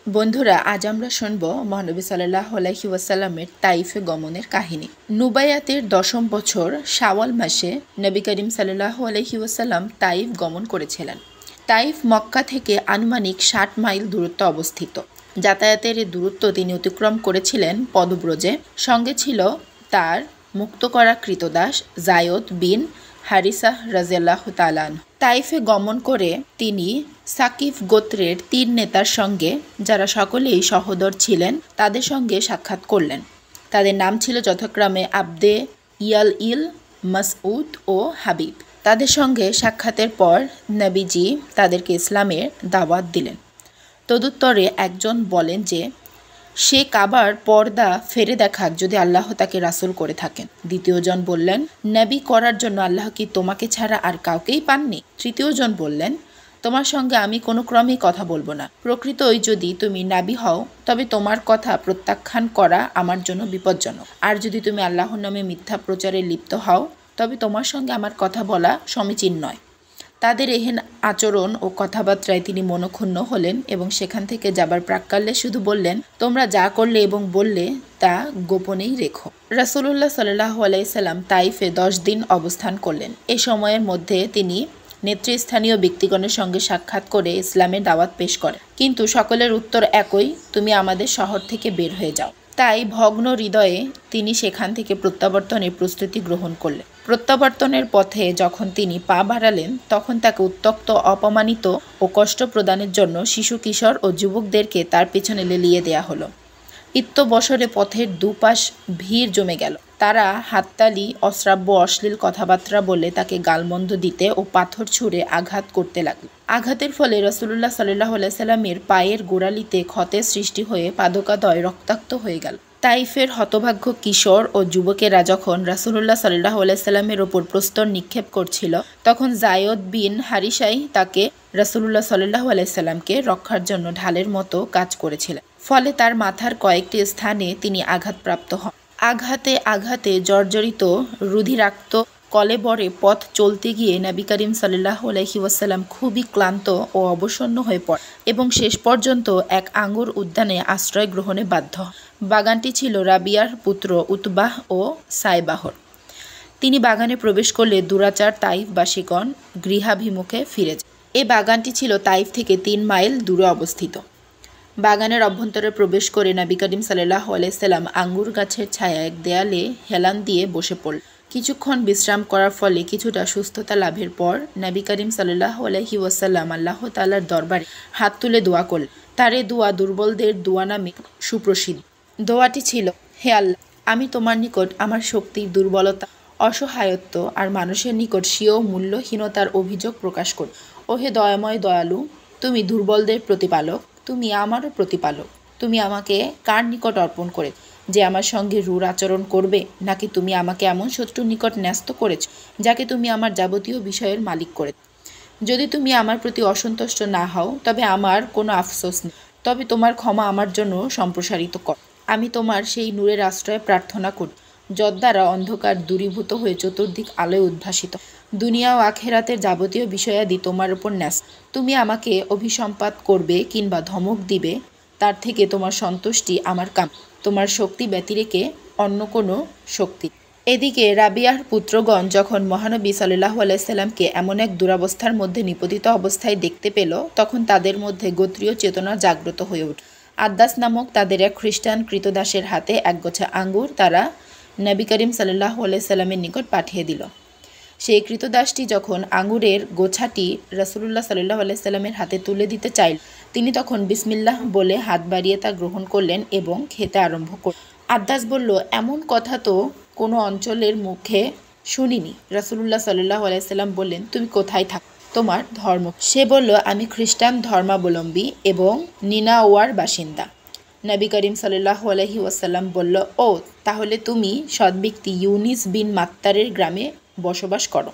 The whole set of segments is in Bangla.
বন্ধুরা, আজ আমরা শুনব মহানবী সাল্লাল্লাহু আলাইহি ওয়াসাল্লামের তাইফে গমনের কাহিনী। নুবাইয়াতের 10ম বছর শাওয়াল মাসে নবী করিম সাল্লাল্লাহু আলাইহি ওয়াসাল্লাম তাইফ গমন করেছিলেন। তাইফ মক্কা থেকে আনুমানিক 60 মাইল দূরত্বে অবস্থিত। যাতায়াতের এই দূরত্ব তিনি অতিক্রম করেছিলেন পদব্রজে। সঙ্গে ছিল তার মুক্ত করা কৃতদাস জায়দ বিন হারিসাহ রাদিয়াল্লাহু তাআলা। তাইফে গমন করে তিনি সাকিফ গোত্রের 3 নেতার সঙ্গে, যারা সকলেই সহোদর ছিলেন, তাদের সঙ্গে সাক্ষাৎ করলেন। তাদের নাম ছিল যথাক্রমে আবদে ইল মাসউদ ও হাবিব। তাদের সঙ্গে সাক্ষাতের পর নবীজি তাদেরকে ইসলামের দাওয়াত দিলেন। তদুত্তরে একজন বলেন যে সে কাবার পর্দা ফেরে দেখাক যদি আল্লাহ তাকে রাসূল করে থাকেন। দ্বিতীয়জন বললেন, নবী করার জন্য আল্লাহ কি তোমাকে ছাড়া আর কাউকেই পাননি? তৃতীয়জন বললেন, তোমার সঙ্গে আমি কোনো ক্রমেই কথা বলবো না। প্রকৃতই যদি তুমি নাবী হও তবে তোমার কথা প্রত্যাখ্যান করা আমার জন্য বিপজ্জনক। আর যদি তুমি আল্লাহর নামে মিথ্যা প্রচারে লিপ্ত হও তবে তোমার সঙ্গে আমার কথা বলা সমীচীন নয়। তাদের এহেন আচরণ ও কথাবার্তায় তিনি মনক্ষুণ্ণ হলেন এবং সেখান থেকে যাবার প্রাক্কালে শুধু বললেন, তোমরা যা করলে এবং বললে তা গোপনেই রেখো। রাসূলুল্লাহ সাল্লাল্লাহু আলাইহি সাল্লাম তাইফে 10 দিন অবস্থান করলেন। এই সময়ের মধ্যে তিনি নেতৃস্থানীয় ব্যক্তিগণের সঙ্গে সাক্ষাৎ করে ইসলামের দাওয়াত পেশ করেন, কিন্তু সকলের উত্তর একই, তুমি আমাদের শহর থেকে বের হয়ে যাও। তাই ভগ্ন হৃদয়ে তিনি সেখান থেকে প্রত্যাবর্তনের প্রস্তুতি গ্রহণ করলেন। প্রত্যাবর্তনের পথে যখন তিনি পা বাড়ালেন তখন তাকে উত্ত্যক্ত, অপমানিত ও কষ্ট প্রদানের জন্য শিশু, কিশোর ও যুবকদেরকে তার পেছনে লেলিয়ে দেয়া হলো। ইত্যবসরে পথের দুপাশ ভিড় জমে গেল। তারা হাততালি, অশ্রাব্য অশ্লীল কথাবার্তা বলে তাকে গালমন্দ দিতে ও পাথর ছুঁড়ে আঘাত করতে লাগল। আঘাতের ফলে রাসূলুল্লাহ সাল্লাল্লাহু আলাইহি সাল্লামের পায়ের গোড়ালিতে ক্ষতের সৃষ্টি হয়ে পাদকাদয় রক্তাক্ত হয়ে গেল। তাইফের হতভাগ্য কিশোর ও যুবকেরা যখন রাসূলুল্লাহ সাল্লাল্লাহু আলাইহি সাল্লামের ওপর প্রস্তর নিক্ষেপ করছিল, তখন জায়দ বিন হারিসাই তাকে রাসূলুল্লাহ সাল্লাল্লাহু আলাইহি সাল্লামকে রক্ষার জন্য ঢালের মতো কাজ করেছিলেন। ফলে তার মাথার কয়েকটি স্থানে তিনি আঘাতপ্রাপ্ত হন। আঘাতে আঘাতে জর্জরিত, রুধিরাক্ত কলেবরে পথ চলতে গিয়ে নবী করিম সাল্লাল্লাহু আলাইহি ওয়াসাল্লাম খুবই ক্লান্ত ও অবসন্ন হয়ে পড়ে এবং শেষ পর্যন্ত এক আঙ্গুর উদ্যানে আশ্রয় গ্রহণে বাধ্য হন। বাগানটি ছিল রাবিয়ার পুত্র উতবাহ ও সাইবাহর। তিনি বাগানে প্রবেশ করলে দুরাচার তাইফবাসীগণ গৃহাভিমুখে ফিরে যায়। এই বাগানটি ছিল তাইফ থেকে 3 মাইল দূরে অবস্থিত। বাগানের অভ্যন্তরে প্রবেশ করে নবী করিম সাল্লাল্লাহু আলাইহি সাল্লাম আঙ্গুর গাছের ছায়ায় এক দেয়ালে হেলান দিয়ে বসে পড়লেন। কিছুক্ষণ বিশ্রাম করার ফলে কিছুটা সুস্থতা লাভের পর নবী করিম সাল্লাল্লাহু আলাইহি ওয়াসাল্লাম আল্লাহ তাআলার দরবারে হাত তুলে দোয়া করলেন। তার এই দোয়া দুর্বলদের দোয়া নামে সুপ্রসিদ্ধ। দোয়াটি ছিল, হে আল্লাহ, আমি তোমার নিকট আমার শক্তির দুর্বলতা, অসহায়ত্ব আর মানুষের নিকট স্বীয় মূল্যহীনতার অভিযোগ প্রকাশ করি। ওহে দয়াময় দয়ালু, তুমি দুর্বলদের প্রতিপালক, তুমি আমারও প্রতিপালক। তুমি আমাকে কার নিকট অর্পণ করে, যে আমার সঙ্গে রূঢ় আচরণ করবে, নাকি তুমি আমাকে এমন শত্রুর নিকট ন্যস্ত করেছ যাকে তুমি আমার যাবতীয় বিষয়ের মালিক করে? যদি তুমি আমার প্রতি অসন্তুষ্ট না হও তবে আমার কোনো আফসোস নেই, তবে তোমার ক্ষমা আমার জন্য সম্প্রসারিত কর। আমি তোমার সেই নূরের আশ্রয়ে প্রার্থনা করি যদ্বারা অন্ধকার দূরীভূত হয়ে চতুর্দিক আলোয় উদ্ভাসিত। দুনিয়া ও আখেরাতের যাবতীয় বিষয়াদি তোমার উপর ন্যস্ত। তুমি আমাকে অভিসম্পাত করবে কিংবা ধমক দিবে, তার থেকে তোমার সন্তুষ্টি আমার কাম। তোমার শক্তি ব্যতিরেকে অন্য কোনো শক্তি। এদিকে রাবিয়ার পুত্রগণ যখন মহানবী সাল্লাল্লাহু আলাইহি সাল্লামকে এমন এক দুরবস্থার মধ্যে নিপতিত অবস্থায় দেখতে পেল, তখন তাদের মধ্যে গোত্রীয় চেতনা জাগ্রত হয়ে উঠল। আদ্দাস নামক তাদের এক খ্রিস্টান কৃতদাসের হাতে একগোছা আঙ্গুর তারা নবী করিম সাল্লাল্লাহু আলাইহি সাল্লামের নিকট পাঠিয়ে দিল। সেই কৃতদাসটি যখন আঙ্গুরের গোছাটি রাসূলুল্লাহ সাল্লাল্লাহু আলাইহি সাল্লামের হাতে তুলে দিতে চাইল, তিনি তখন বিসমিল্লাহ বলে হাত বাড়িয়ে তা গ্রহণ করলেন এবং খেতে আরম্ভ করলেন। আদ্দাস বলল, এমন কথা তো কোনো অঞ্চলের মুখে শুনিনি। রাসূলুল্লাহ সাল্লাল্লাহু আলাইহি সাল্লাম বললেন, তুমি কোথায় থাকো, তোমার ধর্ম? সে বলল, আমি খ্রিস্টান ধর্মাবলম্বী এবং নিনাওয়ার বাসিন্দা। নবী করিম সাল্লাল্লাহু আলাইহি ওয়াসাল্লাম বলল, ও তাহলে তুমি সদ্ব্যক্তি ইউনিস বিন মাত্তারের গ্রামে বসবাস করো।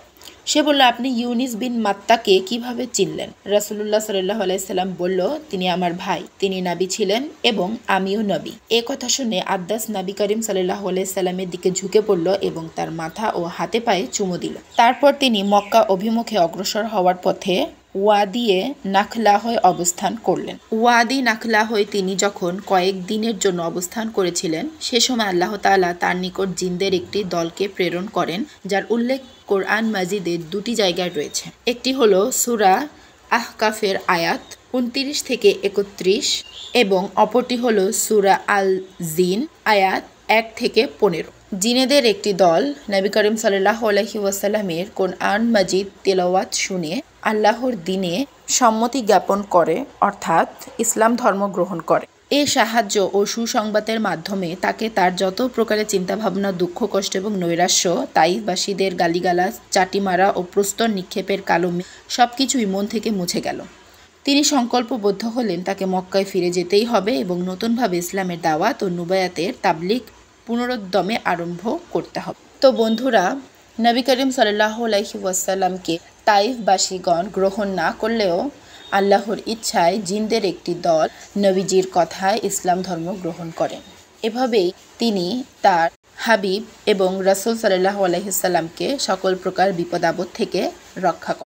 সে বলল, আপনি ইউনিস বিন মাত্তাকে কিভাবে চিনলেন? রাসূলুল্লাহ সাল্লাল্লাহু আলাইহি সাল্লাম বলল, তিনি আমার ভাই, তিনি নবী ছিলেন এবং আমিও নবী। এ কথা শুনে আদ্দাস নবী করিম সাল্লাল্লাহু আলাইহি সাল্লামের দিকে ঝুঁকে পড়ল এবং তার মাথা ও হাতে পায়ে চুমু দিল। তারপর তিনি মক্কা অভিমুখে অগ্রসর হওয়ার পথে ওয়াদিয়ে নাখলাহয় অবস্থান করলেন। ওয়াদি নাখলাহয় তিনি যখন কয়েক দিনের জন্য অবস্থান করেছিলেন, সে সময় আল্লাহ তাআলা তার নিকট জিনদের একটি দলকে প্রেরণ করেন, যার উল্লেখ কোরআন মাজিদের দুটি জায়গায় রয়েছে। একটি হলো সূরা আহকাফের আয়াত 29 থেকে 31 এবং অপরটি হলো সূরা আল জিন আয়াত 1 থেকে 15। জিনেদের একটি দল নবী করিম সাল্লাল্লাহু আলাইহি ওয়াসাল্লামের কোরআন মাজিদ তেলাওয়াত শুনে আল্লাহর দ্বীনে সম্মতি জ্ঞাপন করে, অর্থাৎ ইসলাম ধর্ম গ্রহণ করে। এ সাহায্য ও সুসংবাদের মাধ্যমে তাকে তার যত প্রকারের চিন্তাভাবনা, দুঃখ, কষ্ট এবং নৈরাশ্য, তাইফবাসীদের গালিগালাজ, চাটিমারা ও প্রস্তর নিক্ষেপের কালো সবকিছুই মন থেকে মুছে গেল। তিনি সংকল্পবদ্ধ হলেন তাকে মক্কায় ফিরে যেতেই হবে এবং নতুনভাবে ইসলামের দাওয়াত ও নুবায়াতের তাবলিগ পুনরুদ্যমে আরম্ভ করতে হবে। তো বন্ধুরা, নবী করিম সাল্লাল্লাহু আলাইহি ওয়াসাল্লামকে তাইফবাসীগণ গ্রহণ না করলেও আল্লাহর ইচ্ছায় জিনদের একটি দল নবীজির কথায় ইসলাম ধর্ম গ্রহণ করেন। এভাবেই তিনি তার হাবিব এবং রাসূল সাল্লাল্লাহু আলাইহি ওয়াসাল্লামকে সকল প্রকার বিপদ আপদ থেকে রক্ষা করেন।